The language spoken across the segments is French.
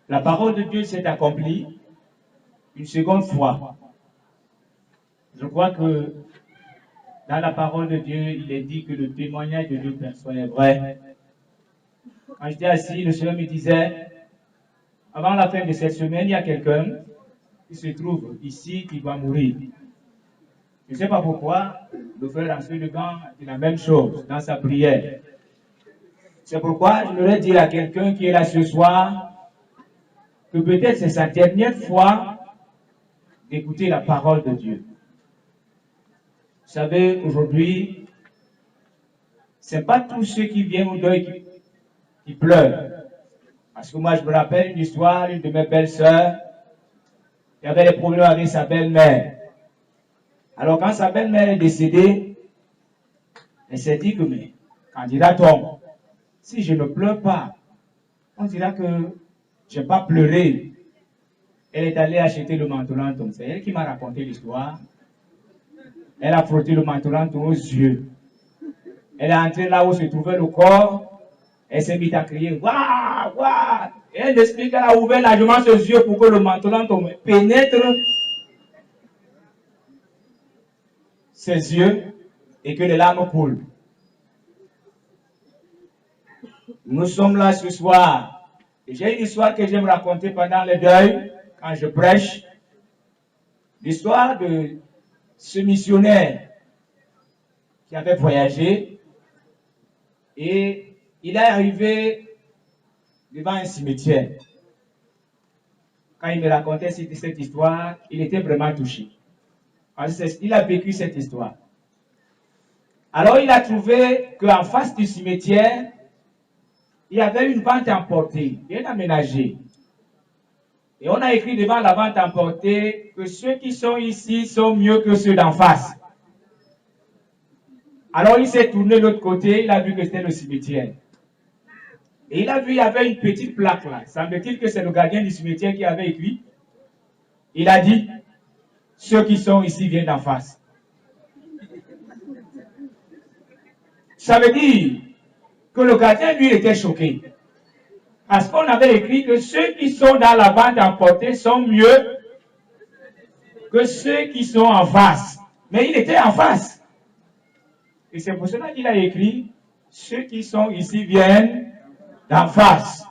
la parole de Dieu s'est accomplie une seconde fois. Je crois que dans la parole de Dieu, il est dit que le témoignage de deux personnes est vrai. Quand j'étais assis, le Seigneur me disait, avant la fin de cette semaine, il y a quelqu'un qui se trouve ici qui va mourir. Je ne sais pas pourquoi, le frère Ansel de Gand dit la même chose dans sa prière. C'est pourquoi je voudrais dire à quelqu'un qui est là ce soir que peut-être c'est sa dernière fois d'écouter la parole de Dieu. Vous savez, aujourd'hui, ce n'est pas tous ceux qui viennent au deuil qui pleurent. Parce que moi, je me rappelle une histoire, une de mes belles-sœurs, qui avait des problèmes avec sa belle-mère. Alors, quand sa belle-mère est décédée, elle s'est dit que, mais, quand dira-t-on, si je ne pleure pas, on dira que je n'ai pas pleuré. Elle est allée acheter le mentorantum. C'est elle qui m'a raconté l'histoire. Elle a frotté le mentorantum aux yeux. Elle est entrée là où se trouvait le corps. Elle s'est mise à crier, waouh, waouh. Et elle explique qu'elle a ouvert largement ses yeux pour que le mentorantum pénètre ses yeux et que les larmes coulent. Nous sommes là ce soir. J'ai une histoire que j'aime raconter pendant le deuil, quand je prêche. L'histoire de ce missionnaire qui avait voyagé et il est arrivé devant un cimetière. Quand il me racontait cette histoire, il était vraiment touché. Il a vécu cette histoire. Alors il a trouvé qu'en face du cimetière, il y avait une vente emportée, bien aménagée. Et on a écrit devant la vente emportée que ceux qui sont ici sont mieux que ceux d'en face. Alors il s'est tourné de l'autre côté, il a vu que c'était le cimetière. Et il a vu, il y avait une petite plaque là. Semble-t-il que c'est le gardien du cimetière qui avait écrit. Il a dit, ceux qui sont ici viennent d'en face. Ça veut dire que le gardien, lui, était choqué. Parce qu'on avait écrit que ceux qui sont dans la vente emportée sont mieux que ceux qui sont en face. Mais il était en face. Et c'est pour cela qu'il a écrit, ceux qui sont ici viennent d'en face.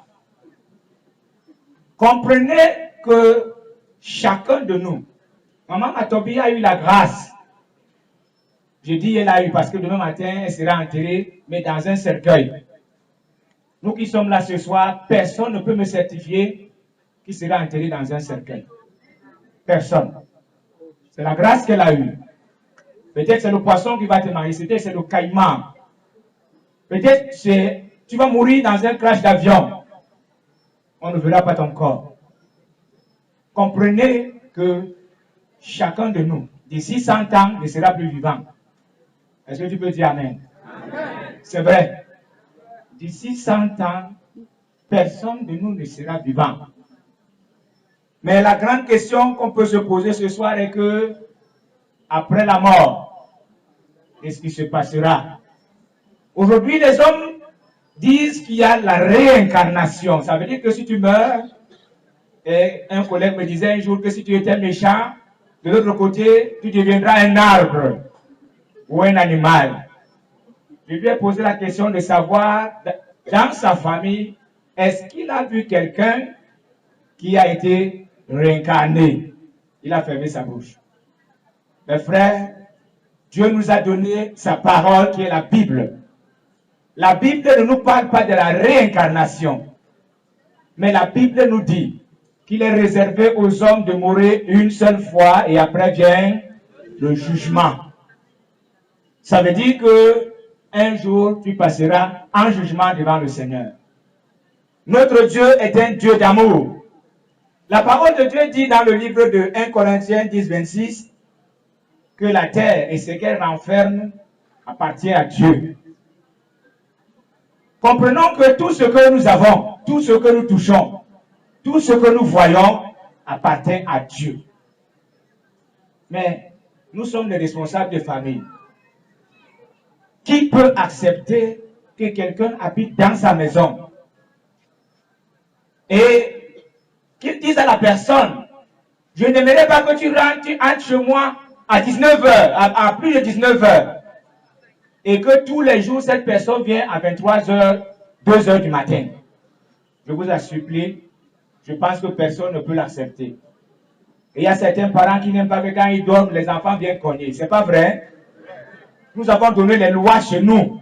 Comprenez que chacun de nous, Maman Matobi a eu la grâce. Je dis elle a eu parce que demain matin, elle sera enterrée, mais dans un cercueil. Nous qui sommes là ce soir, personne ne peut me certifier qu'il sera enterré dans un cercueil. Personne. C'est la grâce qu'elle a eue. Peut-être c'est le poisson qui va te marier, peut-être c'est le caïman. Peut-être tu vas mourir dans un crash d'avion. On ne verra pas ton corps. Comprenez que chacun de nous, d'ici 100 ans, ne sera plus vivant. Est-ce que tu peux dire Amen? Amen. C'est vrai. D'ici 100 ans, personne de nous ne sera vivant. Mais la grande question qu'on peut se poser ce soir est que, après la mort, qu'est-ce qui se passera? Aujourd'hui, les hommes disent qu'il y a la réincarnation. Ça veut dire que si tu meurs, et un collègue me disait un jour que si tu étais méchant, de l'autre côté, tu deviendras un arbre ou un animal. Je lui ai posé la question de savoir, dans sa famille, est-ce qu'il a vu quelqu'un qui a été réincarné? Il a fermé sa bouche. Mes frères, Dieu nous a donné sa parole qui est la Bible. La Bible ne nous parle pas de la réincarnation, mais la Bible nous dit qu'il est réservé aux hommes de mourir une seule fois et après vient le jugement. Ça veut dire que un jour tu passeras en jugement devant le Seigneur. Notre Dieu est un Dieu d'amour. La parole de Dieu dit dans le livre de 1 Corinthiens 10, 26 que la terre et ce qu'elle renferme appartient à Dieu. Comprenons que tout ce que nous avons, tout ce que nous touchons, tout ce que nous voyons appartient à Dieu. Mais nous sommes les responsables de famille. Qui peut accepter que quelqu'un habite dans sa maison et qu'ils disent à la personne, je n'aimerais pas que tu entres chez moi à 19h, à plus de 19h. Et que tous les jours, cette personne vient à 23h, 2h du matin. Je vous assure, je pense que personne ne peut l'accepter. Et il y a certains parents qui n'aiment pas que quand ils dorment, les enfants viennent cogner. C'est pas vrai? Nous avons donné les lois chez nous.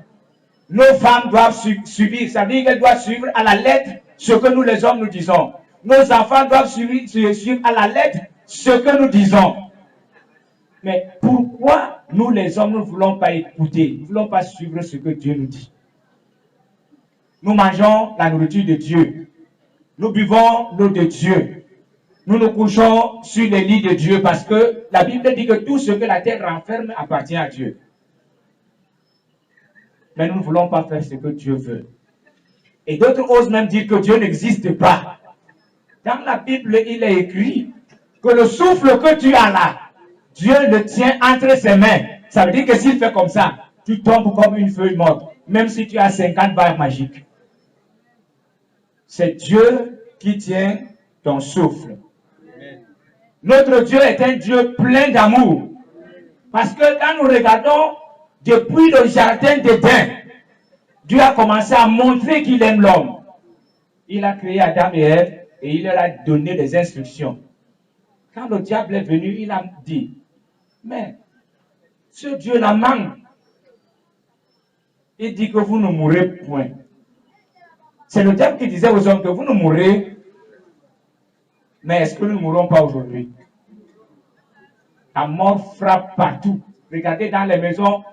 Nos femmes doivent suivre, ça veut dire qu'elles doivent suivre à la lettre ce que nous les hommes nous disons. Nos enfants doivent suivre à la lettre ce que nous disons. Mais pourquoi nous les hommes ne voulons pas écouter, ne voulons pas suivre ce que Dieu nous dit? Nous mangeons la nourriture de Dieu. Nous buvons l'eau de Dieu. Nous nous couchons sur les lits de Dieu parce que la Bible dit que tout ce que la terre renferme appartient à Dieu. Mais nous ne voulons pas faire ce que Dieu veut. Et d'autres osent même dire que Dieu n'existe pas. Dans la Bible, il est écrit que le souffle que tu as là, Dieu le tient entre ses mains. Ça veut dire que s'il fait comme ça, tu tombes comme une feuille morte, même si tu as 50 barres magiques. C'est Dieu qui tient ton souffle. Notre Dieu est un Dieu plein d'amour. Parce que quand nous regardons depuis le jardin d'Éden, Dieu a commencé à montrer qu'il aime l'homme. Il a créé Adam et Ève et il leur a donné des instructions. Quand le diable est venu, il a dit, mais ce Dieu-là manque. Il dit que vous ne mourrez point. C'est le diable qui disait aux hommes que vous ne mourrez. Mais est-ce que nous ne mourrons pas aujourd'hui? La mort frappe partout. Regardez dans les maisons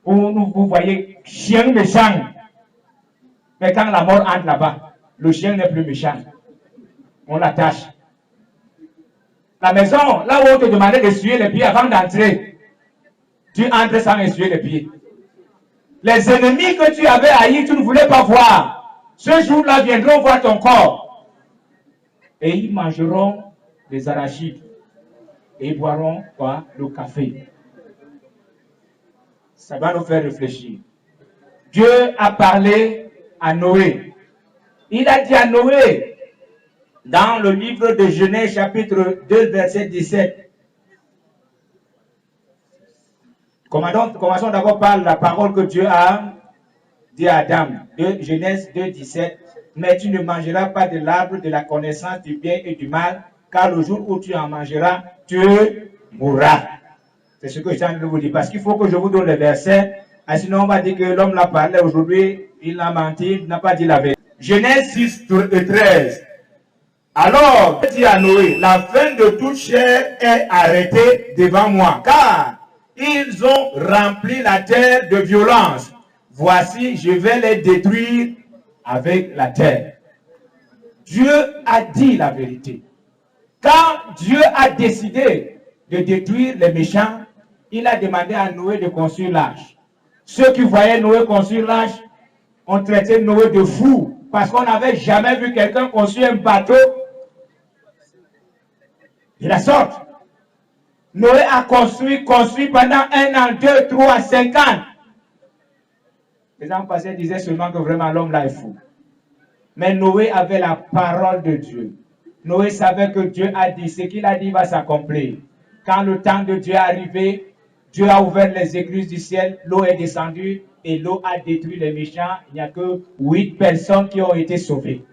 où vous voyez chien méchant. Mais quand la mort entre là-bas, le chien n'est plus méchant. On l'attache. La maison, là où on te demandait d'essuyer les pieds avant d'entrer, tu entres sans essuyer les pieds. Les ennemis que tu avais haïs, tu ne voulais pas voir. Ce jour-là viendront voir ton corps. Et ils mangeront des arachides. Et ils boiront quoi? Le café. Ça va nous faire réfléchir. Dieu a parlé à Noé. Il a dit à Noé, dans le livre de Genèse, chapitre 2, verset 17. Commençons d'abord par la parole que Dieu a dit à Adam. De Genèse 2, 17. Mais tu ne mangeras pas de l'arbre de la connaissance du bien et du mal, car le jour où tu en mangeras, tu mourras. C'est ce que je viens de vous dire. Parce qu'il faut que je vous donne les versets. Sinon, on va dire que l'homme l'a parlé aujourd'hui, il a menti, il n'a pas dit la vérité. Genèse 6, 13. Alors, Dieu dit à Noé, la fin de toute chair est arrêtée devant moi, car ils ont rempli la terre de violence. Voici, je vais les détruire avec la terre. Dieu a dit la vérité. Quand Dieu a décidé de détruire les méchants, il a demandé à Noé de construire l'arche. Ceux qui voyaient Noé construire l'arche ont traité Noé de fou, parce qu'on n'avait jamais vu quelqu'un construire un bateau de la sorte. Noé a construit pendant 1 an, 2, 3, 5 ans. Les gens passés disaient seulement que vraiment l'homme là est fou. Mais Noé avait la parole de Dieu. Noé savait que Dieu a dit, ce qu'il a dit va s'accomplir. Quand le temps de Dieu est arrivé, Dieu a ouvert les écluses du ciel, l'eau est descendue et l'eau a détruit les méchants. Il n'y a que 8 personnes qui ont été sauvées.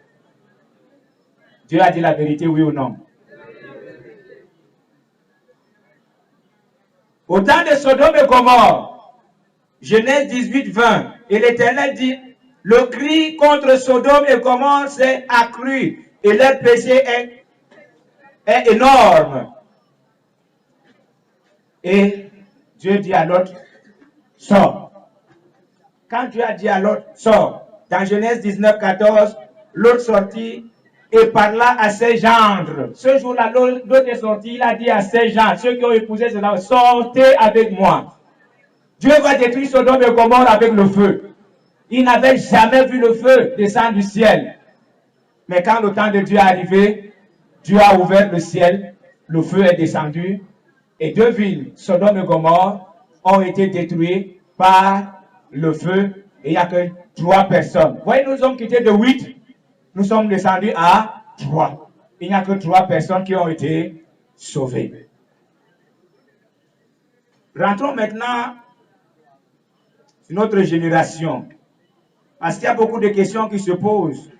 Dieu a dit la vérité, oui ou non? Au temps de Sodome et Gomorrhe, Genèse 18, 20, et l'Éternel dit, le cri contre Sodome et Gomorrhe s'est accru et leur péché est énorme. Et Dieu dit à l'autre, sors. Quand Dieu a dit à l'autre, sors, dans Genèse 19, 14, l'autre sortit et parla à ses gendres. Ce jour-là, l'autre est sorti, il a dit à ses gendres, ceux qui ont épousé cela, sortez avec moi. Dieu va détruire Sodome et Gomorrhe avec le feu. Il n'avait jamais vu le feu descendre du ciel. Mais quand le temps de Dieu est arrivé, Dieu a ouvert le ciel, le feu est descendu, et 2 villes, Sodome et Gomorrhe, ont été détruites par le feu, et il n'y a que 3 personnes. Vous voyez, nous sommes quittés de 8, nous sommes descendus à 3. il n'y a que 3 personnes qui ont été sauvées. Rentrons maintenant sur notre génération. Parce qu'il y a beaucoup de questions qui se posent.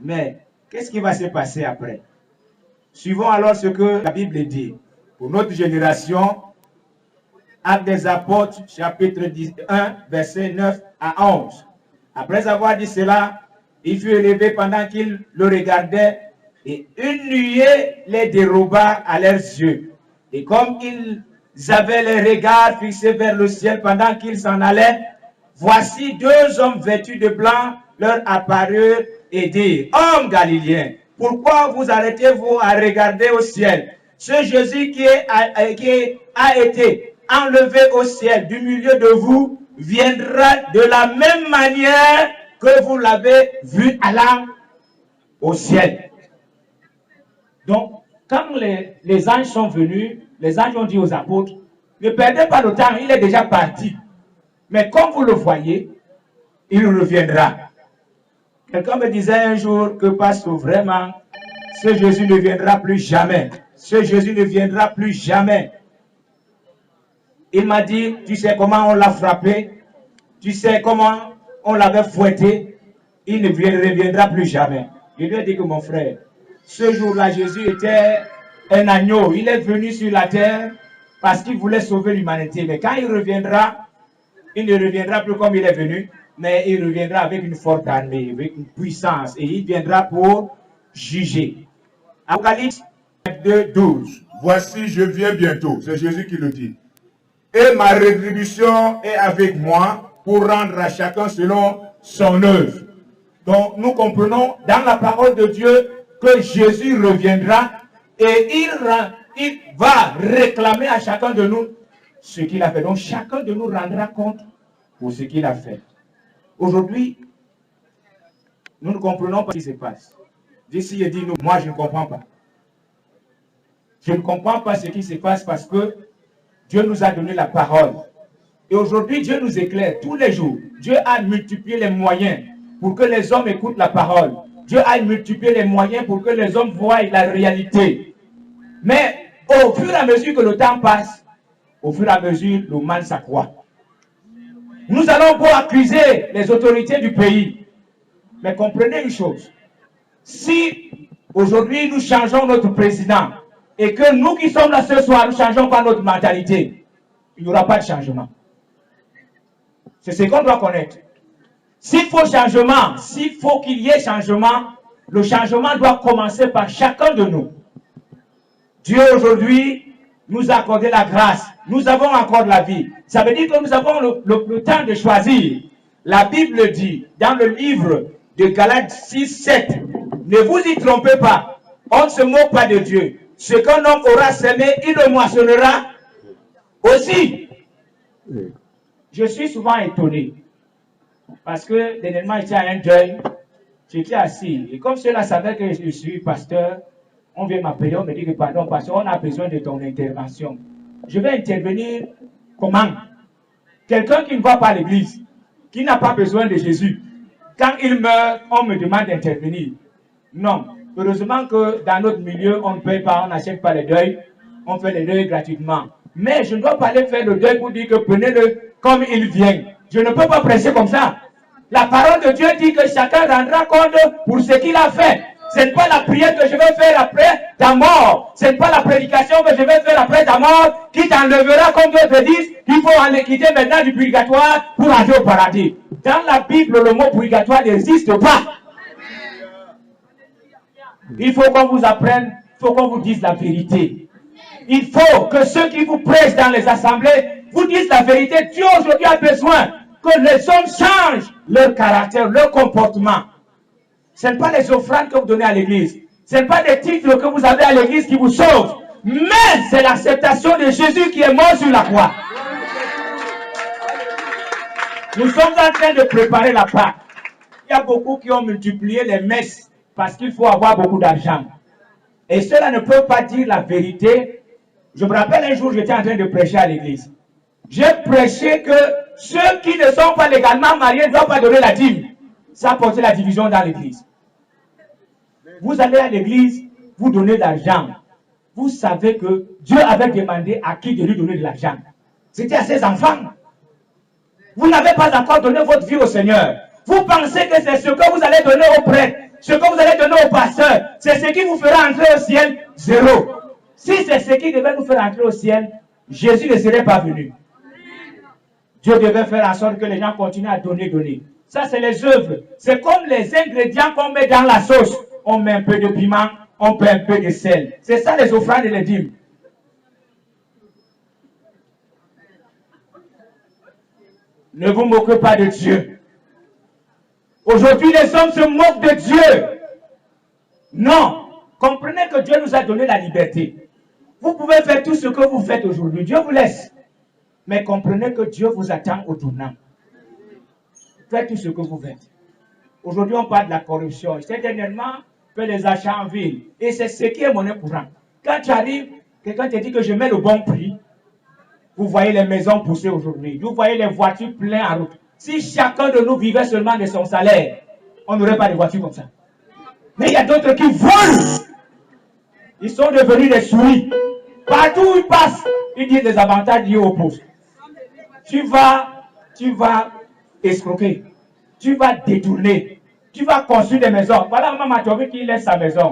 Mais qu'est-ce qui va se passer après? Suivons alors ce que la Bible dit. Pour notre génération, Actes des Apôtres, chapitre 1, versets 9 à 11. Après avoir dit cela, il fut élevé pendant qu'ils le regardaient, et une nuée les déroba à leurs yeux. Et comme ils avaient les regards fixés vers le ciel pendant qu'ils s'en allaient, voici 2 hommes vêtus de blanc leur apparurent et dirent: Hommes galiléens, pourquoi vous arrêtez-vous à regarder au ciel? Ce Jésus qui a été enlevé au ciel du milieu de vous viendra de la même manière que vous l'avez vu allant au ciel. Donc, quand les anges sont venus, les anges ont dit aux apôtres: ne perdez pas le temps, il est déjà parti. Mais comme vous le voyez, il reviendra. Quelqu'un me disait un jour que, pasteur, vraiment, ce Jésus ne viendra plus jamais. Ce Jésus ne viendra plus jamais. Il m'a dit: tu sais comment on l'a frappé? Tu sais comment on l'avait fouetté? Il ne reviendra plus jamais. Je lui ai dit que, mon frère, ce jour-là, Jésus était un agneau. Il est venu sur la terre parce qu'il voulait sauver l'humanité. Mais quand il reviendra, il ne reviendra plus comme il est venu, mais il reviendra avec une forte armée, avec une puissance, et il viendra pour juger. Apocalypse 2, 12. Voici, je viens bientôt. C'est Jésus qui le dit. Et ma rétribution est avec moi pour rendre à chacun selon son œuvre. Donc, nous comprenons dans la parole de Dieu que Jésus reviendra et il va réclamer à chacun de nous ce qu'il a fait. Donc, chacun de nous rendra compte pour ce qu'il a fait. Aujourd'hui, nous ne comprenons pas ce qui se passe. D'ici, il dit nous, moi je ne comprends pas. Je ne comprends pas ce qui se passe parce que Dieu nous a donné la parole. Et aujourd'hui, Dieu nous éclaire tous les jours. Dieu a multiplié les moyens pour que les hommes écoutent la parole. Dieu a multiplié les moyens pour que les hommes voient la réalité. Mais au fur et à mesure que le temps passe, au fur et à mesure, le mal s'accroît. Nous allons pour accuser les autorités du pays. Mais comprenez une chose. Si aujourd'hui nous changeons notre président et que nous qui sommes là ce soir, nous ne changeons pas notre mentalité, il n'y aura pas de changement. C'est ce qu'on doit connaître. S'il faut changement, s'il faut qu'il y ait changement, le changement doit commencer par chacun de nous. Dieu aujourd'hui nous a accordé la grâce. Nous avons encore la vie. Ça veut dire que nous avons le temps de choisir. La Bible dit dans le livre de Galates 6, 7, ne vous y trompez pas. On ne se moque pas de Dieu. Ce qu'un homme aura semé, il le moissonnera aussi. Je suis souvent étonné. Parce que dernièrement, j'étais à un deuil. J'étais assis. Et comme ceux-là savaient que je suis pasteur, on vient m'appeler, on me dit que pardon, pasteur, on a besoin de ton intervention. Je vais intervenir comment? Quelqu'un qui ne va pas à l'église, qui n'a pas besoin de Jésus. Quand il meurt, on me demande d'intervenir. Non. Heureusement que dans notre milieu, on ne paye pas, on n'achète pas les deuils. On fait les deuils gratuitement. Mais je ne dois pas aller faire le deuil pour dire que prenez-le comme il vient. Je ne peux pas prêcher comme ça. La parole de Dieu dit que chacun rendra compte pour ce qu'il a fait. Ce n'est pas la prière que je vais faire après ta mort. Ce n'est pas la prédication que je vais faire après ta mort qui t'enlèvera, comme d'autres disent, qu'il faut en quitter maintenant du purgatoire pour aller au paradis. Dans la Bible, le mot purgatoire n'existe pas. Il faut qu'on vous apprenne, il faut qu'on vous dise la vérité. Il faut que ceux qui vous prêchent dans les assemblées vous disent la vérité. Dieu aujourd'hui a besoin que les hommes changent leur caractère, leur comportement. Ce n'est pas les offrandes que vous donnez à l'église. Ce n'est pas des titres que vous avez à l'église qui vous sauvent. Mais c'est l'acceptation de Jésus qui est mort sur la croix. Nous sommes en train de préparer la Pâque. Il y a beaucoup qui ont multiplié les messes parce qu'il faut avoir beaucoup d'argent. Et cela ne peut pas dire la vérité. Je me rappelle un jour, j'étais en train de prêcher à l'église. J'ai prêché que ceux qui ne sont pas légalement mariés ne doivent pas donner la dîme. Ça a porté la division dans l'église. Vous allez à l'église, vous donnez de l'argent, vous savez que Dieu avait demandé à qui de lui donner de l'argent. C'était à ses enfants. Vous n'avez pas encore donné votre vie au Seigneur. Vous pensez que c'est ce que vous allez donner aux prêtres, ce que vous allez donner aux pasteurs, c'est ce qui vous fera entrer au ciel, zéro. Si c'est ce qui devait nous faire entrer au ciel, Jésus ne serait pas venu. Dieu devait faire en sorte que les gens continuent à donner. Ça, c'est les œuvres. C'est comme les ingrédients qu'on met dans la sauce. On met un peu de piment, on met un peu de sel. C'est ça les offrandes et les dîmes. Ne vous moquez pas de Dieu. Aujourd'hui, les hommes se moquent de Dieu. Non. Comprenez que Dieu nous a donné la liberté. Vous pouvez faire tout ce que vous faites aujourd'hui. Dieu vous laisse. Mais comprenez que Dieu vous attend au tournant. Faites tout ce que vous faites. Aujourd'hui, on parle de la corruption. J'étais dernièrement fait les achats en ville. Et c'est ce qui est monnaie courante. Quand tu arrives, quelqu'un te dit que je mets le bon prix. Vous voyez les maisons poussées aujourd'hui. Vous voyez les voitures pleines en route. Si chacun de nous vivait seulement de son salaire, on n'aurait pas de voitures comme ça. Mais il y a d'autres qui volent. Ils sont devenus des souris. Partout où ils passent, ils disent des avantages liés au poste. Tu vas escroquer. Tu vas détourner. Tu vas construire des maisons. Voilà Maman Matovi qui laisse sa maison.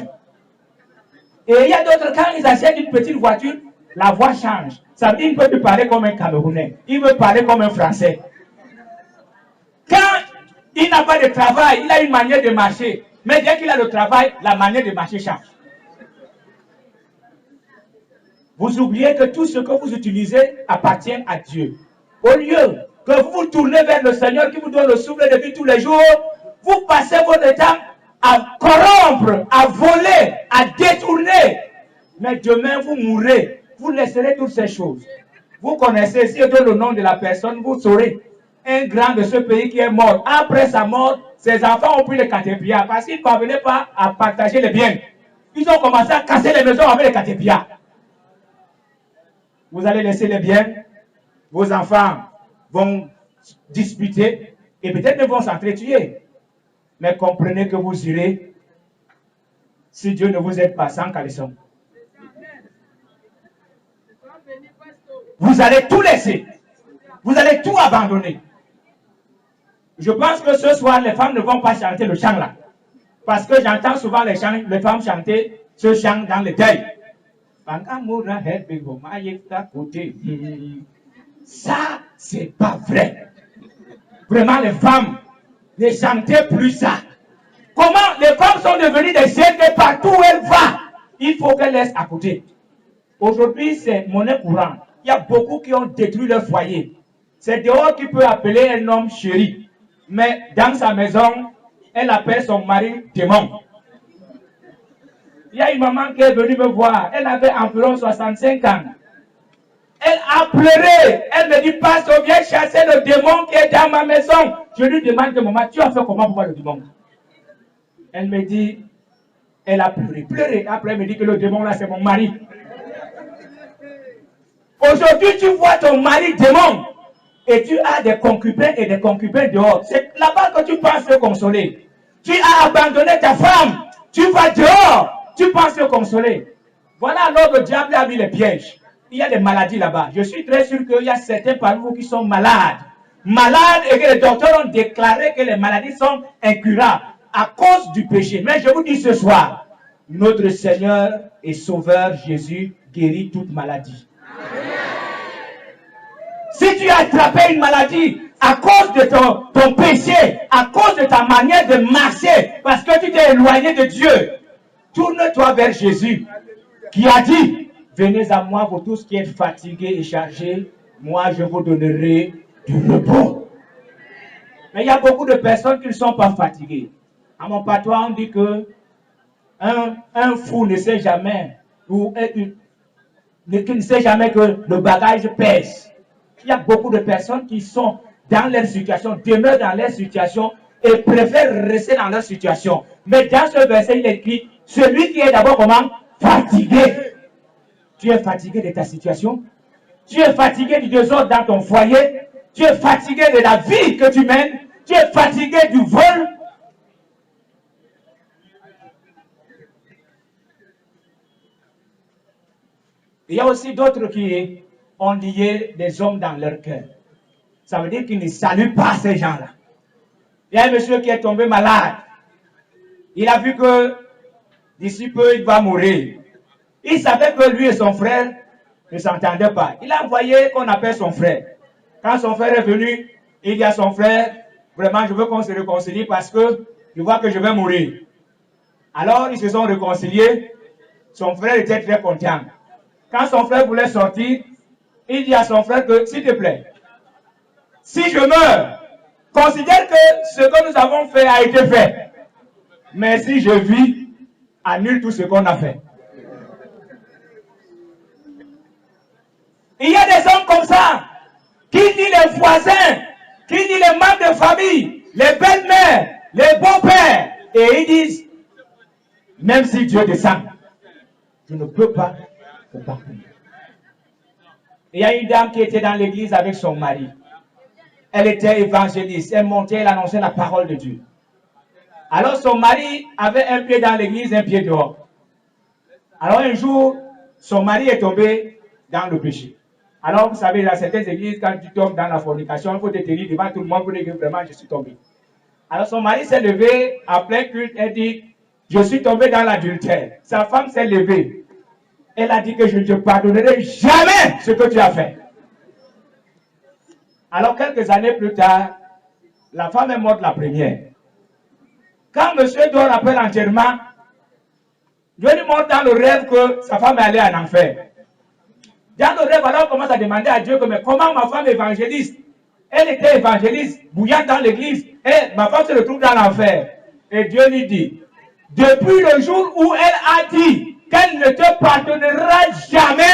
Et il y a d'autres, quand ils achètent une petite voiture, la voix change. Ça veut dire qu'il ne peut plus parler comme un Camerounais. Il veut parler comme un Français. Quand il n'a pas de travail, il a une manière de marcher. Mais dès qu'il a le travail, la manière de marcher change. Vous oubliez que tout ce que vous utilisez appartient à Dieu. Au lieu que vous vous tournez vers le Seigneur qui vous donne le souffle de vie tous les jours, vous passez votre temps à corrompre, à voler, à détourner. Mais demain, vous mourrez. Vous laisserez toutes ces choses. Vous connaissez, si je donne le nom de la personne, vous saurez. Un grand de ce pays qui est mort. Après sa mort, ses enfants ont pris les caterpillars parce qu'ils ne parvenaient pas à partager les biens. Ils ont commencé à casser les maisons avec les caterpillars. Vous allez laisser les biens, vos enfants vont disputer et peut-être même vont s'entretuer. Mais comprenez que vous irez si Dieu ne vous aide pas sans caleçon. Vous allez tout laisser. Vous allez tout abandonner. Je pense que ce soir, les femmes ne vont pas chanter le chant là. Parce que j'entends souvent les femmes chanter ce chant dans le deuil. Ça, c'est pas vrai. Vraiment, les femmes ne chantaient plus ça. Comment les femmes sont devenues des gênes partout où elles vont? Il faut qu'elles laissent à côté. Aujourd'hui, c'est monnaie courante. Il y a beaucoup qui ont détruit leur foyer. C'est dehors qui peut appeler un homme chéri. Mais dans sa maison, elle appelle son mari démon. Il y a une maman qui est venue me voir. Elle avait environ 65 ans. Elle a pleuré. Elle me dit, pasteur, viens chasser le démon qui est dans ma maison. Je lui demande, maman, tu as fait comment pour voir le démon? Elle me dit, elle a pleuré. Pleuré. Après, elle me dit que le démon là, c'est mon mari. Aujourd'hui, tu vois ton mari démon. Et tu as des concubins et des concubins dehors. C'est là-bas que tu penses te consoler. Tu as abandonné ta femme. Tu vas dehors. Tu penses te consoler. Voilà alors le diable a mis les pièges. Il y a des maladies là-bas. Je suis très sûr qu'il y a certains parmi vous qui sont malades. Malades et que les docteurs ont déclaré que les maladies sont incurables à cause du péché. Mais je vous dis ce soir, notre Seigneur et Sauveur Jésus guérit toute maladie. Si tu as attrapé une maladie à cause de ton péché, à cause de ta manière de marcher, parce que tu t'es éloigné de Dieu, tourne-toi vers Jésus qui a dit, venez à moi vous tous qui êtes fatigués et chargés, moi je vous donnerai du repos. Mais il y a beaucoup de personnes qui ne sont pas fatiguées. À mon patois, on dit que un fou ne sait jamais, qui ne sait jamais que le bagage pèse. Il y a beaucoup de personnes qui sont dans leur situation, demeurent dans leur situation et préfèrent rester dans leur situation. Mais dans ce verset, il est écrit, celui qui est d'abord comment? Fatigué. Tu es fatigué de ta situation? Tu es fatigué du désordre dans ton foyer? Tu es fatigué de la vie que tu mènes? Tu es fatigué du vol? Il y a aussi d'autres qui ont lié des hommes dans leur cœur. Ça veut dire qu'ils ne saluent pas ces gens-là. Il y a un monsieur qui est tombé malade. Il a vu que d'ici peu, il va mourir. Il savait que lui et son frère ne s'entendaient pas. Il a envoyé qu'on appelle son frère. Quand son frère est venu, il dit à son frère, vraiment, je veux qu'on se réconcilie parce que je vois que je vais mourir. Alors, ils se sont réconciliés. Son frère était très content. Quand son frère voulait sortir, il dit à son frère que, s'il te plaît, si je meurs, considère que ce que nous avons fait a été fait. Mais si je vis, annule tout ce qu'on a fait. Il y a des hommes comme ça, qui disent les voisins, qui disent les membres de famille, les belles-mères, les beaux-pères, et ils disent, même si Dieu descend, je ne peux pas te pardonner. Il y a une dame qui était dans l'église avec son mari. Elle était évangéliste, elle montait, elle annonçait la parole de Dieu. Alors son mari avait un pied dans l'église, un pied dehors. Alors un jour, son mari est tombé dans le péché. Alors vous savez, dans certaines églises, quand tu tombes dans la fornication, il faut te tenir devant tout le monde pour dire que vraiment je suis tombé. Alors son mari s'est levé, en plein culte, elle dit, je suis tombé dans l'adultère. Sa femme s'est levée. Elle a dit que je ne te pardonnerai jamais ce que tu as fait. Alors quelques années plus tard, la femme est morte la première. Quand monsieur dort après l'enterrement, Dieu lui montre dans le rêve que sa femme est allée en enfer. Dans le rêve, alors on commence à demander à Dieu que, mais comment ma femme évangéliste, elle était évangéliste, bouillante dans l'église, et ma femme se retrouve dans l'enfer. Et Dieu lui dit, depuis le jour où elle a dit qu'elle ne te pardonnera jamais,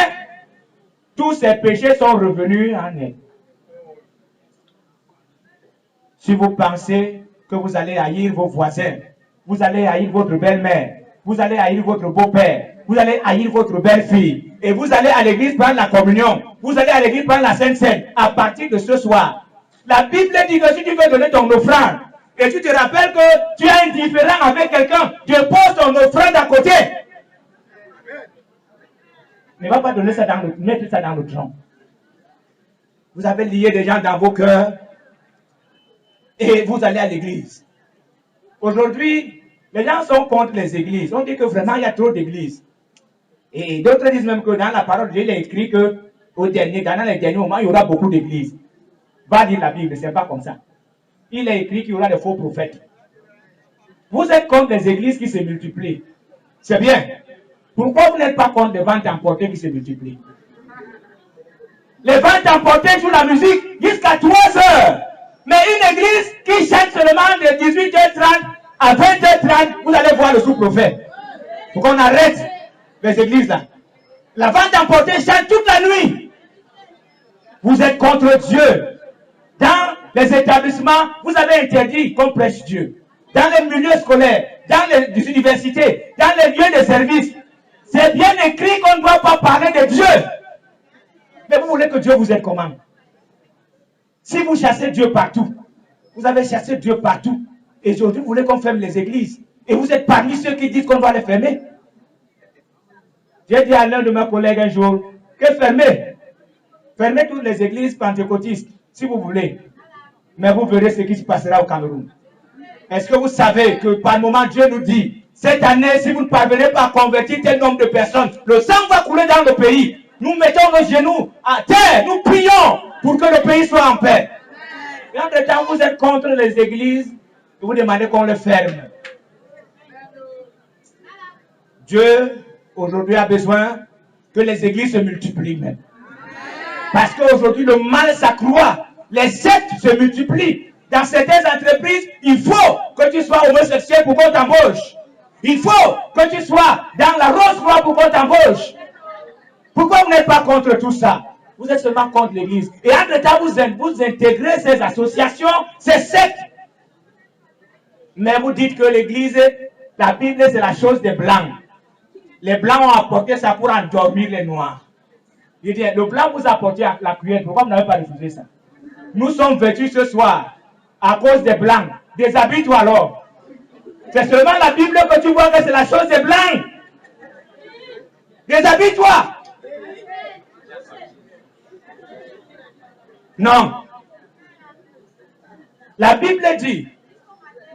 tous ses péchés sont revenus en elle. Si vous pensez que vous allez haïr vos voisins, vous allez haïr votre belle-mère, vous allez haïr votre beau-père, vous allez haïr votre belle-fille, et vous allez à l'église prendre la communion, vous allez à l'église prendre la Sainte Seine, à partir de ce soir, la Bible dit que si tu veux donner ton offrande, et tu te rappelles que tu es indifférent avec quelqu'un, tu poses ton offrande à côté. Ne va pas donner ça dans mettre ça dans le tronc. Vous avez lié des gens dans vos cœurs, et vous allez à l'église. Aujourd'hui, les gens sont contre les églises. On dit que vraiment il y a trop d'églises. Et d'autres disent même que dans la parole de Dieu, il est écrit que dans les derniers moments, il y aura beaucoup d'églises. Va dire la Bible, c'est pas comme ça. Il est écrit qu'il y aura des faux prophètes. Vous êtes contre les églises qui se multiplient. C'est bien. Pourquoi vous n'êtes pas contre les ventes emportées qui se multiplient? Les ventes emportées jouent la musique jusqu'à 3 heures. Mais une église qui chante seulement de 18h30 à 20h30, vous allez voir le sous-prophète. Faut qu'on arrête les églises là. La vente emportée chante toute la nuit. Vous êtes contre Dieu. Dans les établissements, vous avez interdit qu'on prêche Dieu. Dans les milieux scolaires, dans les universités, dans les lieux de service, c'est bien écrit qu'on ne doit pas parler de Dieu. Mais vous voulez que Dieu vous aide comment? Si vous chassez Dieu partout, vous avez chassé Dieu partout, et aujourd'hui vous voulez qu'on ferme les églises, et vous êtes parmi ceux qui disent qu'on doit les fermer. J'ai dit à l'un de mes collègues un jour, que fermez toutes les églises pentecôtistes, si vous voulez, mais vous verrez ce qui se passera au Cameroun. Est-ce que vous savez que par moment Dieu nous dit, cette année, si vous ne parvenez pas à convertir tel nombre de personnes, le sang va couler dans le pays. Nous mettons nos genoux à terre, nous prions pour que le pays soit en paix. Et entre-temps, vous êtes contre les églises et vous demandez qu'on les ferme. Dieu, aujourd'hui, a besoin que les églises se multiplient même. Parce qu'aujourd'hui, le mal s'accroît. Les sectes se multiplient. Dans certaines entreprises, il faut que tu sois homosexuel pour qu'on t'embauche. Il faut que tu sois dans la rose-croix pour qu'on t'embauche. Pourquoi vous n'êtes pas contre tout ça? Vous êtes seulement contre l'église. Et entre-temps, vous intégrez ces associations, ces sectes. Mais vous dites que l'église, la Bible, c'est la chose des blancs. Les blancs ont apporté ça pour endormir les noirs. Je dis, le blanc vous a apporté la cuillère. Pourquoi vous n'avez pas refusé ça? Nous sommes vêtus ce soir à cause des blancs. Déshabille-toi alors. C'est seulement la Bible que tu vois que c'est la chose des blancs. Déshabille-toi. Non. La Bible dit.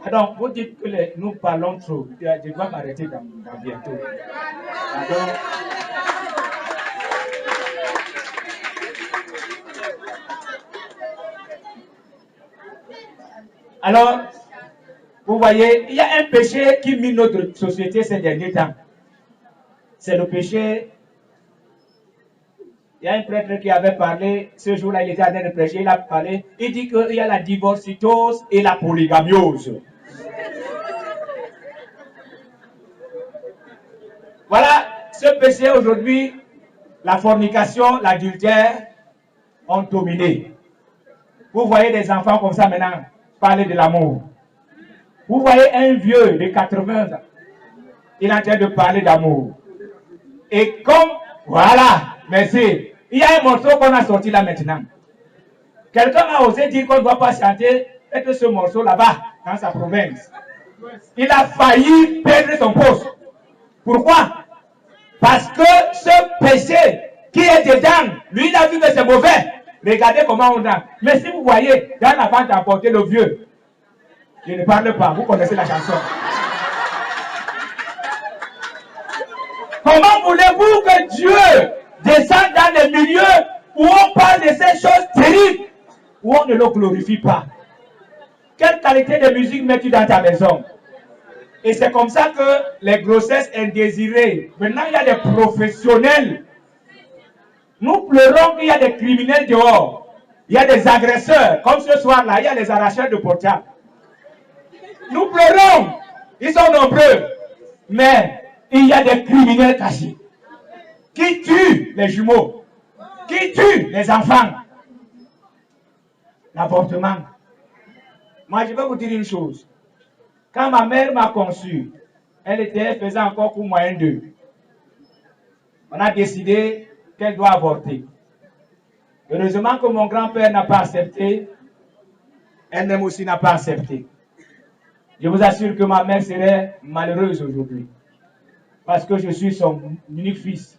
Alors, vous dites que nous parlons trop. Je dois m'arrêter dans bientôt. Alors, vous voyez, il y a un péché qui mine notre société ces derniers temps. C'est le péché. Il y a un prêtre qui avait parlé, ce jour-là, il était en train de prêcher, il a parlé, il dit qu'il y a la divorcitose et la polygamiose. Voilà, ce péché aujourd'hui, la fornication, l'adultère ont dominé. Vous voyez des enfants comme ça maintenant parler de l'amour. Vous voyez un vieux de 80 ans, il est en train de parler d'amour. Et comme, voilà, merci. Il y a un morceau qu'on a sorti là maintenant. Quelqu'un a osé dire qu'on ne doit pas chanter peut-être ce morceau là-bas, dans sa province. Il a failli perdre son poste. Pourquoi? Parce que ce péché qui est dedans, lui il a vu que c'est mauvais. Regardez comment on a. Mais si vous voyez, dans la vente d'emporter le vieux, je ne parle pas, vous connaissez la chanson. Comment voulez-vous que Dieu descende dans les milieux où on parle de ces choses terribles, où on ne le glorifie pas? Quelle qualité de musique mets-tu dans ta maison? Et c'est comme ça que les grossesses indésirées, maintenant il y a des professionnels. Nous pleurons qu'il y a des criminels dehors. Il y a des agresseurs. Comme ce soir-là, il y a les arracheurs de portables. Nous pleurons. Ils sont nombreux. Mais il y a des criminels cachés qui tuent les jumeaux, qui tuent les enfants. L'avortement. Moi, je vais vous dire une chose. Quand ma mère m'a conçu, elle faisait encore pour moyen 2. On a décidé qu'elle doit avorter. Heureusement que mon grand-père n'a pas accepté, elle-même aussi n'a pas accepté. Je vous assure que ma mère serait malheureuse aujourd'hui. Parce que je suis son unique fils.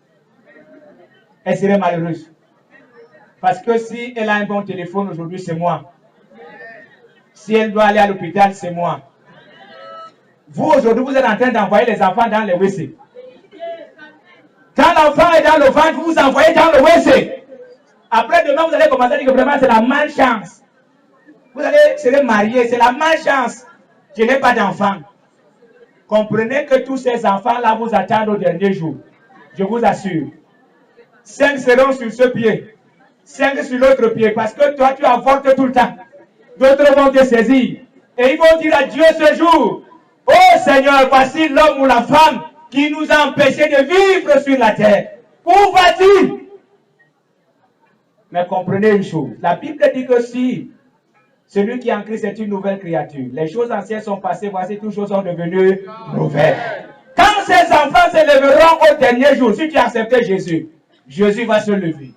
Elle serait malheureuse. Parce que si elle a un bon téléphone aujourd'hui, c'est moi. Si elle doit aller à l'hôpital, c'est moi. Vous, aujourd'hui, vous êtes en train d'envoyer les enfants dans les WC. Quand l'enfant est dans le ventre, vous vous envoyez dans le WC. Après, demain, vous allez commencer à dire que vraiment, c'est la malchance. Vous allez se marier, c'est la malchance. Je n'ai pas d'enfant. Comprenez que tous ces enfants-là vous attendent au dernier jour. Je vous assure. 5 seront sur ce pied. 5 sur l'autre pied. Parce que toi, tu avortes tout le temps. D'autres vont te saisir. Et ils vont dire à Dieu ce jour: oh Seigneur, voici l'homme ou la femme qui nous a empêchés de vivre sur la terre. Où va-t-il? Mais comprenez une chose. La Bible dit que si celui qui est en Christ est une nouvelle créature, les choses anciennes sont passées, voici toutes choses sont devenues nouvelles. Quand ces enfants se lèveront au dernier jour, si tu acceptes Jésus, Jésus va se lever.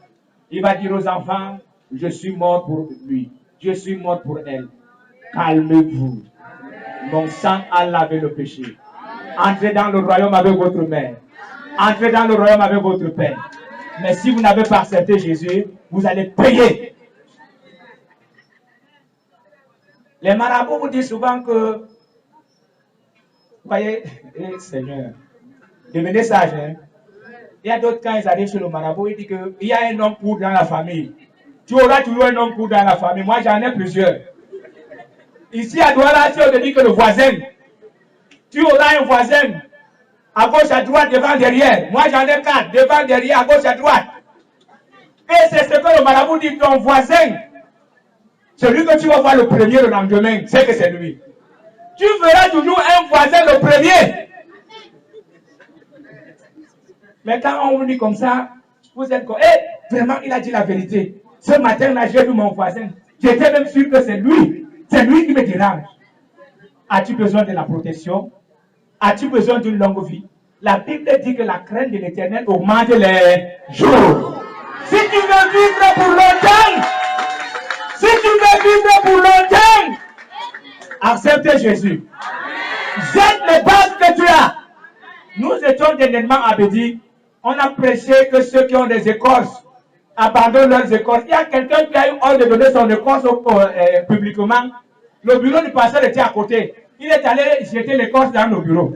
Il va dire aux enfants: je suis mort pour lui. Je suis mort pour elle. Calmez-vous. Mon sang a lavé le péché. Entrez dans le royaume avec votre mère. Entrez dans le royaume avec votre père. Mais si vous n'avez pas accepté Jésus, vous allez payer. Les marabouts vous disent souvent que, vous voyez, Seigneur, devenez sage. Hein? Il y a d'autres, quand ils arrivent chez le marabout, ils disent qu'il y a un homme court dans la famille. Tu auras toujours un homme court dans la famille. Moi, j'en ai plusieurs. Ici, à Douala, tu te dis que le voisin, tu auras un voisin à gauche, à droite, devant, derrière. Moi, j'en ai 4, devant, derrière, à gauche, à droite. Et c'est ce que le marabout dit, ton voisin, celui que tu vas voir le premier le lendemain, c'est que c'est lui. Tu verras toujours un voisin le premier. Mais quand on vous dit comme ça, vous êtes comme, vraiment, il a dit la vérité. Ce matin-là, j'ai vu mon voisin. J'étais même sûr que c'est lui. C'est lui qui me dérange. As-tu besoin de la protection? As-tu besoin d'une longue vie? La Bible dit que la crainte de l'Éternel augmente les jours. Si tu veux vivre pour longtemps, si tu veux vivre pour longtemps, accepte Jésus. Jette les bases que tu as. Nous étions dernièrement à Bédi. On a prêché que ceux qui ont des écorces abandonnent leurs écorces. Il y a quelqu'un qui a eu ordre de donner son écorce publiquement. Le bureau du pasteur était à côté. Il est allé jeter l'écorce dans nos bureaux.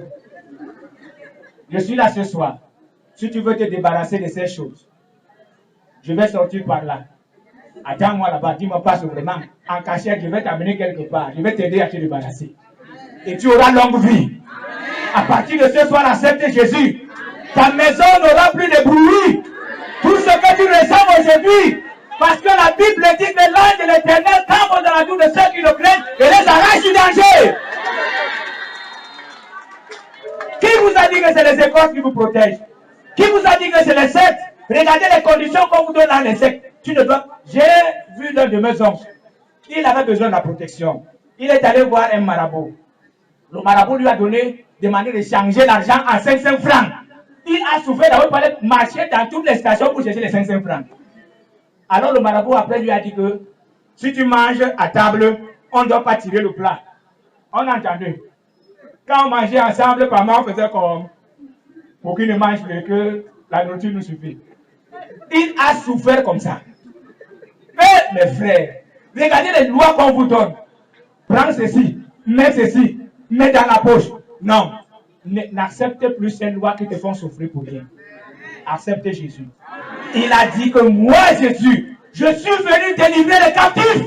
Je suis là ce soir. Si tu veux te débarrasser de ces choses, je vais sortir par là. Attends-moi là-bas, dis-moi pas vraiment. En cachette, je vais t'amener quelque part. Je vais t'aider à te débarrasser. Et tu auras longue vie. À partir de ce soir, accepte Jésus. Ta maison n'aura plus de bruit. Tout ce que tu ressens aujourd'hui, parce que la Bible dit que l'ange de l'Éternel campe dans la doux de ceux qui le craignent et les arrache du danger. Qui vous a dit que c'est les écorces qui vous protègent? Qui vous a dit que c'est les sectes? Regardez les conditions qu'on vous donne dans les sectes. Tu ne dois... J'ai vu l'un de mes oncles. Il avait besoin de la protection. Il est allé voir un marabout. Le marabout lui a demandé de changer l'argent en 500 francs. Il a souffert d'avoir parlé marcher dans toutes les stations pour chercher les 500 francs. Alors le marabout après lui a dit que si tu manges à table, on ne doit pas tirer le plat. On a entendu. Quand on mangeait ensemble, par on faisait comme pour qu'il ne mange que la nourriture nous suffit. Il a souffert comme ça. Mais mes frères, regardez les lois qu'on vous donne. Prends ceci, mets dans la poche. Non, n'accepte plus ces lois qui te font souffrir pour rien. Accepte Jésus. Il a dit que moi, Jésus, je suis venu délivrer les captifs.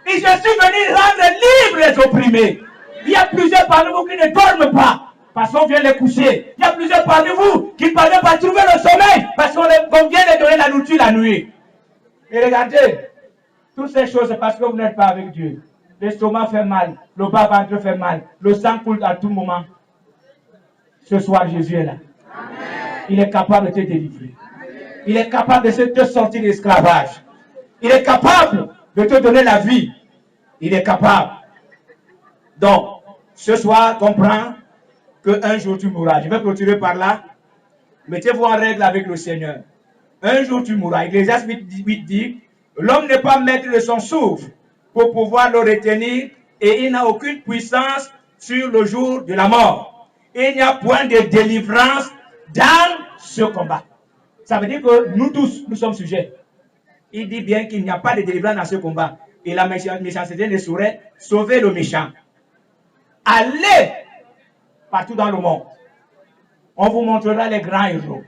Et je suis venu rendre libres les opprimés. Il y a plusieurs parmi vous qui ne dorment pas, parce qu'on vient les coucher. Il y a plusieurs parmi vous qui ne parviennent pas à trouver le sommeil, parce qu'on vient les donner la nourriture la nuit. Et regardez, toutes ces choses, c'est parce que vous n'êtes pas avec Dieu. L'estomac fait mal, le bas-ventre fait mal, le sang coule à tout moment. Ce soir, Jésus est là. Il est capable de te délivrer. Il est capable de te sortir de l'esclavage. Il est capable de te donner la vie. Il est capable. Donc, ce soir, comprends qu'un jour tu mourras. Je vais clôturer par là. Mettez-vous en règle avec le Seigneur. Un jour tu mourras. Ecclésiaste 8 dit, l'homme n'est pas maître de son souffle pour pouvoir le retenir et il n'a aucune puissance sur le jour de la mort. Il n'y a point de délivrance dans ce combat. Ça veut dire que nous tous, nous sommes sujets. Il dit bien qu'il n'y a pas de délivrance dans ce combat. Et la méchanceté ne saurait sauver le méchant. Allez partout dans le monde. On vous montrera les grands héros,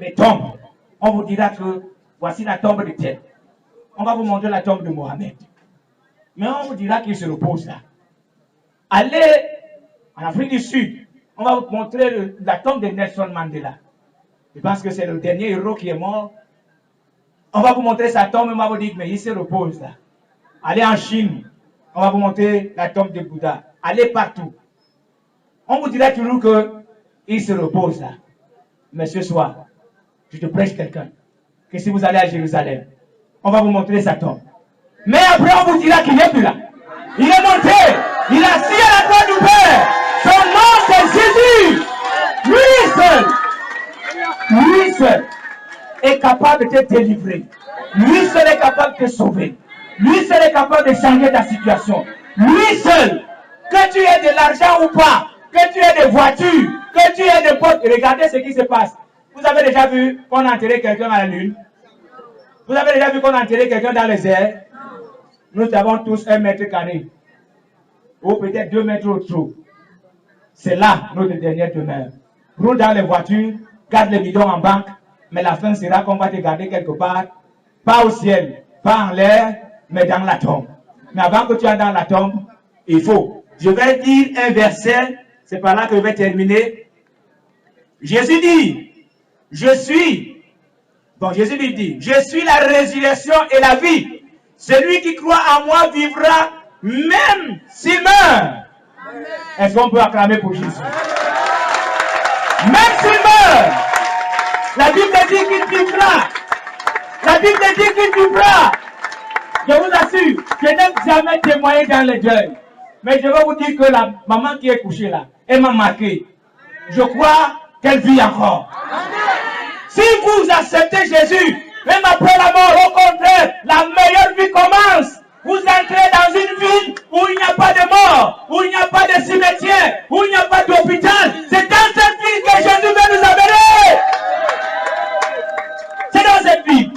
les tombes. On vous dira que voici la tombe de tel. On va vous montrer la tombe de Mohamed. Mais on vous dira qu'il se repose là. Allez en Afrique du Sud. On va vous montrer la tombe de Nelson Mandela. Je pense que c'est le dernier héros qui est mort. On va vous montrer sa tombe et on va vous dire, mais il se repose là. Allez en Chine. On va vous montrer la tombe de Bouddha. Allez partout. On vous dira toujours qu'il se repose là. Mais ce soir, je te prêche quelqu'un. Que si vous allez à Jérusalem, on va vous montrer sa tombe. Mais après, on vous dira qu'il n'est plus là. Il est monté. Il est assis à la droite du Père. Son nom, c'est Jésus. Lui seul est capable de te délivrer. Lui seul est capable de te sauver. Lui seul est capable de changer ta situation. Lui seul, que tu aies de l'argent ou pas, que tu aies des voitures, que tu aies des potes. Regardez ce qui se passe. Vous avez déjà vu qu'on a enterré quelqu'un à la lune? Vous avez déjà vu qu'on a enterré quelqu'un dans les airs? Nous avons tous 1 mètre carré. Ou peut-être 2 mètres autour. C'est là notre dernière demeure. Roule dans les voitures, garde les bidons en banque, mais la fin sera qu'on va te garder quelque part, pas au ciel, pas en l'air, mais dans la tombe. Mais avant que tu ailles dans la tombe, il faut. Je vais dire un verset, c'est par là que je vais terminer. Jésus dit, Jésus lui dit, je suis la résurrection et la vie. Celui qui croit en moi vivra même s'il meurt. Est-ce qu'on peut acclamer pour Jésus? Même s'il meurt. La Bible dit qu'il vivra. La Bible dit qu'il vivra. Je vous assure, je n'aime jamais témoigner dans les deuils. Mais je vais vous dire que la maman qui est couchée là, elle m'a marqué. Je crois qu'elle vit encore. Si vous acceptez Jésus, même après la mort, au contraire, la meilleure vie commence. Vous entrez dans une ville où il n'y a pas de mort, où il n'y a pas de cimetière, où il n'y a pas d'hôpital. C'est dans cette ville que Jésus veut nous amener. C'est dans cette ville.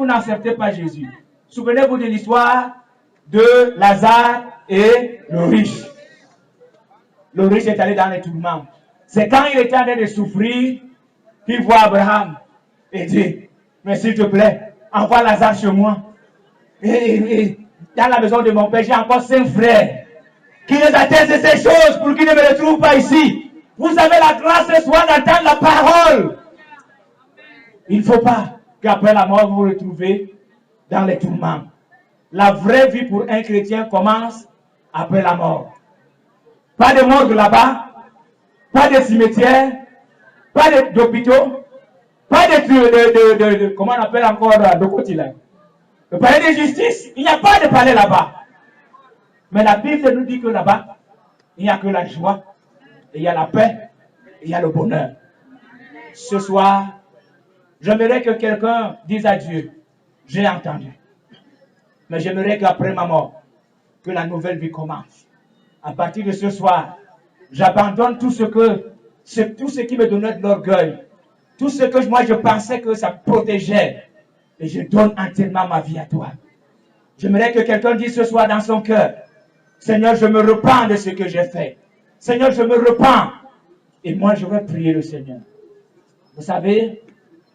n'acceptez pas Jésus, souvenez-vous de l'histoire de Lazare et le riche. Le riche est allé dans les tourments. C'est quand il était en train de souffrir qu'il voit Abraham et dit, mais s'il te plaît, envoie Lazare chez moi. Et dans la maison de mon père, j'ai encore 5 frères qui les attestent de ces choses pour qu'ils ne me retrouvent pas ici. Vous avez la grâce ce soir d'entendre la parole. Il ne faut pas qu'après la mort, vous vous retrouvez dans les tourments. La vraie vie pour un chrétien commence après la mort. Pas de morgue là-bas, pas de cimetière, pas d'hôpitaux, pas de comment on appelle encore de côté là. Le palais de justice, il n'y a pas de palais là-bas. Mais la Bible nous dit que là-bas, il n'y a que la joie, et il y a la paix, et il y a le bonheur. Ce soir, j'aimerais que quelqu'un dise à Dieu, j'ai entendu. Mais j'aimerais qu'après ma mort, que la nouvelle vie commence. À partir de ce soir, j'abandonne tout ce qui me donnait de l'orgueil. Tout ce que moi je pensais que ça protégeait. Et je donne entièrement ma vie à toi. J'aimerais que quelqu'un dise ce soir dans son cœur, Seigneur, je me repens de ce que j'ai fait. Seigneur, je me repens. Et moi, je vais prier le Seigneur. Vous savez,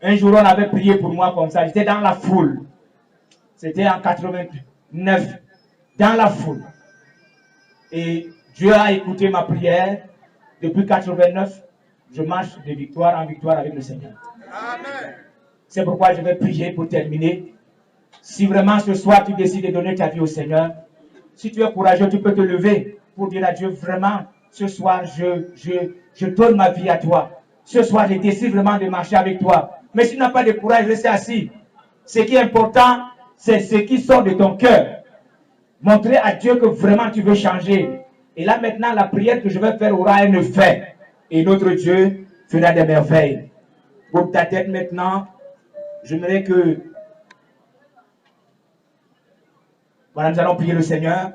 un jour, on avait prié pour moi comme ça. J'étais dans la foule. C'était en 89. Dans la foule. Et Dieu a écouté ma prière. Depuis 89, je marche de victoire en victoire avec le Seigneur. Amen. C'est pourquoi je vais prier pour terminer. Si vraiment ce soir tu décides de donner ta vie au Seigneur, si tu es courageux, tu peux te lever pour dire à Dieu, vraiment, ce soir, je donne ma vie à toi. Ce soir, je décide vraiment de marcher avec toi. Mais si tu n'as pas de courage, reste assis. Ce qui est important, c'est ce qui sort de ton cœur. Montrer à Dieu que vraiment tu veux changer. Et là maintenant, la prière que je vais faire aura un effet. Et notre Dieu fera des merveilles. Pour ta tête maintenant, j'aimerais que... Voilà, nous allons prier le Seigneur.